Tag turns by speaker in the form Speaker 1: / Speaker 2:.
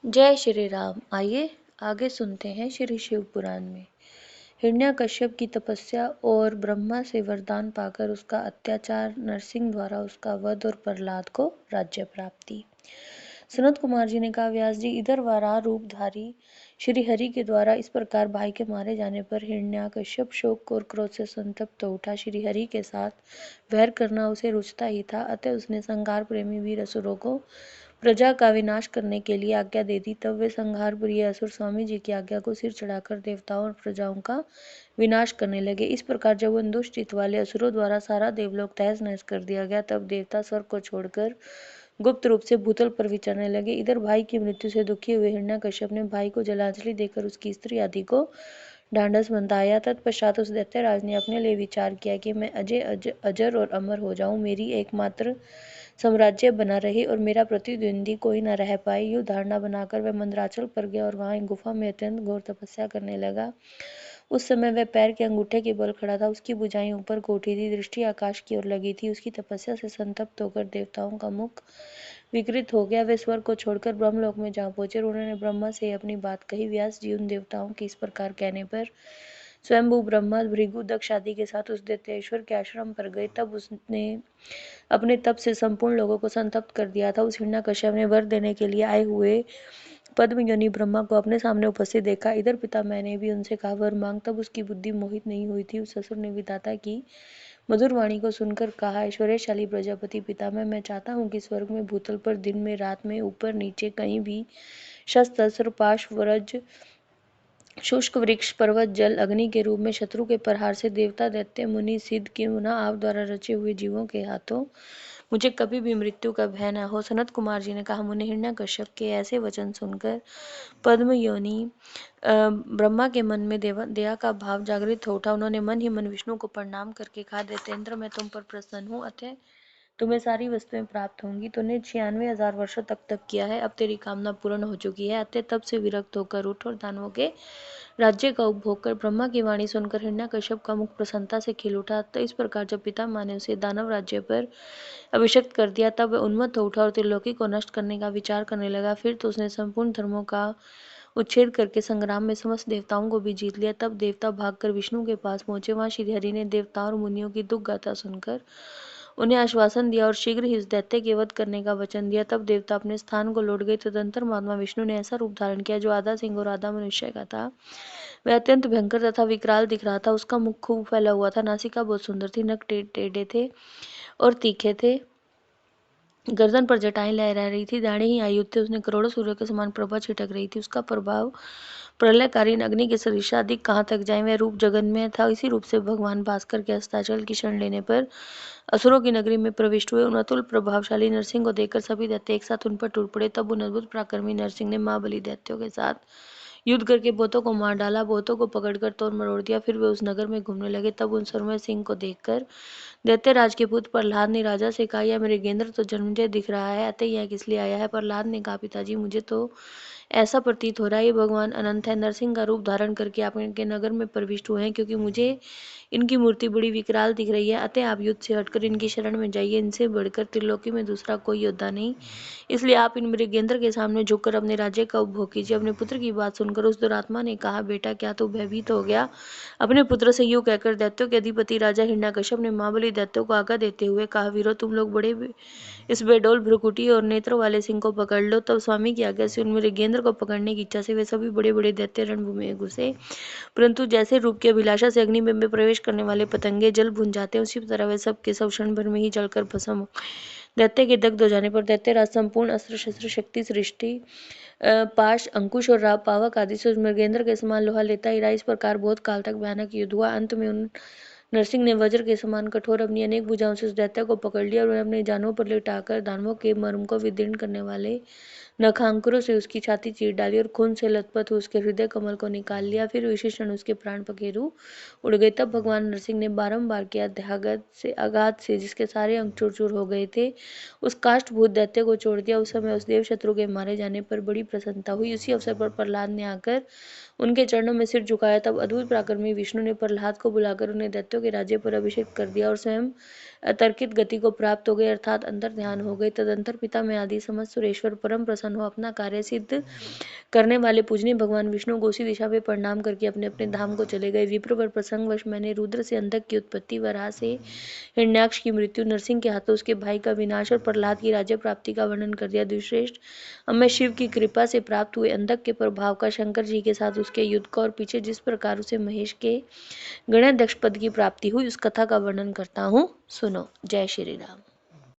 Speaker 1: जय श्री राम। आइए आगे सुनते हैं श्री शिव पुराण में। हिरण्यकश्यप की तपस्या और ब्रह्मा से वरदान पाकर उसका अत्याचार, नरसिंह द्वारा उसका वध और प्रहलाद को राज्य प्राप्ति। सनत कुमार जी ने कहा, व्यास जी, इधर वराह रूपधारी श्री हरि के द्वारा इस प्रकार भाई के मारे जाने पर हिरण्यकश्यप शोक और क्रोध से संतप्त हो उठा। श्री हरि के साथ वैर करना उसे रुचता ही था, अतः उसने संहार प्रेमी वीर असुरों को प्रजा का विनाश करने के लिए आज्ञा दे दी। तब वे संहार प्रिय असुर स्वामी जी की आज्ञा को सिर चढ़ाकर देवताओं और प्रजाओं का विनाश करने लगे। इस प्रकार जब उन दुष्ट चित्त वाले असुरों द्वारा सारा देवलोक तहस नहस कर दिया गया, तब देवता स्वर्ग को छोड़कर गुप्त रूप से भूतल पर विचरने लगे। इधर भाई की मृत्यु से दुखी हुए हिरण्यकश्यप ने भाई को जलांजलि देकर उसकी स्त्री आदि को ढांढस बंधाया। तत्पश्चात उस दैत्यराज ने अपने लिए विचार किया कि मैं अजर और अमर हो जाऊं, मेरी एकमात्र साम्राज्य बना रहे और मेरा प्रतिद्वंदी कोई न रह पाए। युद्ध धारणा बनाकर वह मंदराचल पर गया और वहां एक गुफा में अत्यंत घोर तपस्या करने लगा। उस समय वह पैर के अंगूठे के बल खड़ा था, उसकी भुजाएं ऊपर को उठी थी, दृष्टि आकाश की ओर लगी थी। उसकी तपस्या से संतप्त होकर देवताओं का मुख विकृत हो गया। वे स्वर्ग को छोड़कर ब्रह्मलोक में जा पहुंचे। उन्होंने ब्रह्मा से अपनी बात कही। व्यास जी, उन देवताओं के इस प्रकार कहने पर स्वयंभू ब्रह्मा, भृगु, दक्ष आदि के साथ उस दैत्येश्वर के आश्रम पर गए। तब उसने अपने तप से संपूर्ण लोगों को संतप्त कर दिया था। उस हिरण्यकश्यप ने वर देने के लिए आए हुए पद्मयोनि ब्रह्मा को अपने सामने उपस्थित देखा। इधर पिता मैंने भी उनसे कहा, वर मांग। तब उसकी बुद्धि मोहित नहीं हुई थी। उस असुर ने विधाता की मधुर वाणी को सुनकर कहा, ऐश्वर्यशाली प्रजापति पितामह, मैं चाहता हूँ कि स्वर्ग में, भूतल पर, दिन में, रात में, ऊपर नीचे, कहीं भी शस्त्र, अस्त्र, पाश, वज्र, शुष्क वृक्ष, पर्वत, जल, अग्नि के रूप में शत्रु के प्रहार से देवता, दैत्य, मुनि, सिद्ध की मुना आप द्वारा रचे हुए जीवों के हाथों मुझे कभी भी मृत्यु का भय न हो। सनत कुमार जी ने कहा, मुनि, हिरण्यकश्यप के ऐसे वचन सुनकर पद्मयोनि ब्रह्मा के मन में दया का भाव जागृत हो उठा। उन्होंने मन ही मन विष्णु को प्रणाम करके कहा, दैत्येंद्र, मैं तुम पर प्रसन्न हूँ, अतः तुम्हें सारी वस्तुएं प्राप्त होंगी। तूने 96,000 वर्षों तक तप किया है, अब तेरी कामना पूर्ण हो चुकी है, अतः तप से विरक्त होकर उठ और दानवों के राज्य का उपभोग कर। ब्रह्मा की वाणी सुनकर हिरण्यकश्यप का मुख प्रसन्नता से खिल उठा। तो इस प्रकार जब पितामह ने उसे दानव राज्य पर अभिषिक्त कर दिया, तब वह उन्मत्त हो उठा और त्रिलोकी को नष्ट करने का विचार करने लगा। फिर तो उसने संपूर्ण धर्मों का उच्छेद करके संग्राम में समस्त देवताओं को भी जीत लिया। तब देवता भागकर विष्णु के पास पहुंचे। वहां श्री हरि ने देवताओं और मुनियों की दुख गाथा सुनकर उन्हें आश्वासन दिया और शीघ्र ही उस दैत्य के वध करने का वचन दिया। तब देवता अपने स्थान को लौट गए। तदंतर महात्मा विष्णु ने ऐसा रूप धारण किया जो आधा सिंह और आधा मनुष्य का था। वह अत्यंत भयंकर तथा विकराल दिख रहा था। उसका मुख खूब फैला हुआ था, नासिका बहुत सुंदर थी, नख टेढ़े थे और तीखे थे, गर्दन पर जटाएं लहरा रही थी, दाढ़ी ही आयुध थे। उसने करोड़ों सूर्य के समान प्रभा छिटक रही थी। उसका प्रभाव प्रलयकालीन अग्नि के सदृश अधिक कहाँ तक जाए, वह रूप जगन्मय था। इसी रूप से भगवान भास्कर के अस्ताचल की शरण लेने पर असुरों की नगरी में प्रविष्ट हुए। उन अतुल प्रभावशाली नरसिंह को देखकर सभी दैत्य एक साथ उन पर टूट पड़े। तब उन अद्भुत पराक्रमी नरसिंह ने महाबली दैत्यों के साथ युद्ध करके बहुतों को मार डाला, बहुतों को पकड़कर तोड़ मरोड़ दिया। फिर वे उस नगर में घूमने लगे। तब उन सर्वमय सिंह को देखकर दैत्यराज के पुत्र प्रहलाद ने राजा से कहा, यह मेरे गेंद्र तो जन्मजय दिख रहा है, अतः यह किस लिए आया है? प्रहलाद ने कहा, पिताजी, मुझे तो ऐसा प्रतीत हो रहा है ये भगवान अनंत है, नरसिंह का रूप धारण करके आप इनके नगर में प्रविष्ट हुए हैं, क्योंकि मुझे इनकी मूर्ति बड़ी विकराल दिख रही है। अतः आप युद्ध से हटकर इनकी शरण में जाइए। इनसे बढ़कर त्रिलोकी में दूसरा कोई योद्धा नहीं, इसलिए आप इन मृगेंद्र के सामने झुककर अपने राज्य का उपभोग कीजिए। अपने पुत्र की बात सुनकर उस दुरात्मा ने कहा, बेटा, क्या तू भयभीत हो गया? अपने पुत्र से यूं कहकर दैत्यों के अधिपति राजा हिरण्यकश्यप ने महाबली दैत्यों को आज्ञा देते हुए कहा, वीरों, तुम लोग बड़े इस बेडौल, भ्रुकुटी और नेत्र वाले सिंह को पकड़ लो। तब स्वामी की आज्ञा से उन मृगेंद्र को पकड़ने की इच्छा से वे सभी बड़े बड़े दैत्य रणभूमि में घुसे। परंतु जैसे रूप की अभिलाषा से अग्नि में प्रवेश करने वाले पतंगे जल भुन जाते हैं, उसी तरह वे सब के सब क्षण भर में ही जलकर भस्म हो। दैत्य के दग्ध हो जाने पर दैत्यराज संपूर्ण अस्त्र शस्त्र शक्ति सृष्टि पाश, अंकुश और पावक आदि से उस मृगेंद्र के समान लोहा लेता ही रहा। इस प्रकार बहुत काल तक भयानक युद्ध हुआ। अंत में उन नरसिंह ने वज्र के समान कठोर अपनी अनेक भुजाओं से उस दैत्य को पकड़ लिया और उन्हें अपने जानों पर लिटाकर दानवों के मर्म को विदीर्ण करने वाले नखांकुरों से उसकी छाती चीर डाली और खून से लथपथ हुए उसके हृदय कमल को निकाल लिया। फिर उसी क्षण उसके प्राण पखेरु उड़ गए। तब भगवान नरसिंह ने बारंबार किया आघात से जिसके सारे अंग चूर चूर हो गए थे, उस काष्ठभूत दैत्य को छोड़ दिया। उस समय उस देव शत्रु के मारे जाने पर बड़ी प्रसन्नता हुई। उसी अवसर पर प्रहलाद ने आकर उनके चरणों में सिर झुकाया। तब अद्भुत पराक्रमी विष्णु ने प्रहलाद को बुलाकर उन्हें दैत्यों के राज्य पर अभिषेक कर दिया और स्वयं अतर्कित गति को प्राप्त हो गए, अर्थात अंतर ध्यान हो गए। तदंतर पिता में आदि समस्त सुरेश्वर परम प्रसन्न हो अपना कार्य सिद्ध करने वाले पूजनीय भगवान विष्णु को उसी दिशा में प्रणाम करके अपने अपने धाम को चले गए। विप्र पर प्रसंगवश मैंने रुद्र से अंधक की उत्पत्ति, वराह से हिरण्याक्ष की मृत्यु, नरसिंह के हाथों उसके भाई का विनाश और प्रहलाद की राज्य प्राप्ति का वर्णन कर दिया। द्विश्रेष्ठ, अब मैं शिव की कृपा से प्राप्त हुए अंधक के प्रभाव का, शंकर जी के साथ उसके युद्ध का और पीछे जिस प्रकार उसे महेश के गणाध्यक्ष पद की प्राप्ति हुई उस कथा का वर्णन करता हूँ, सुनो। जय श्री राम।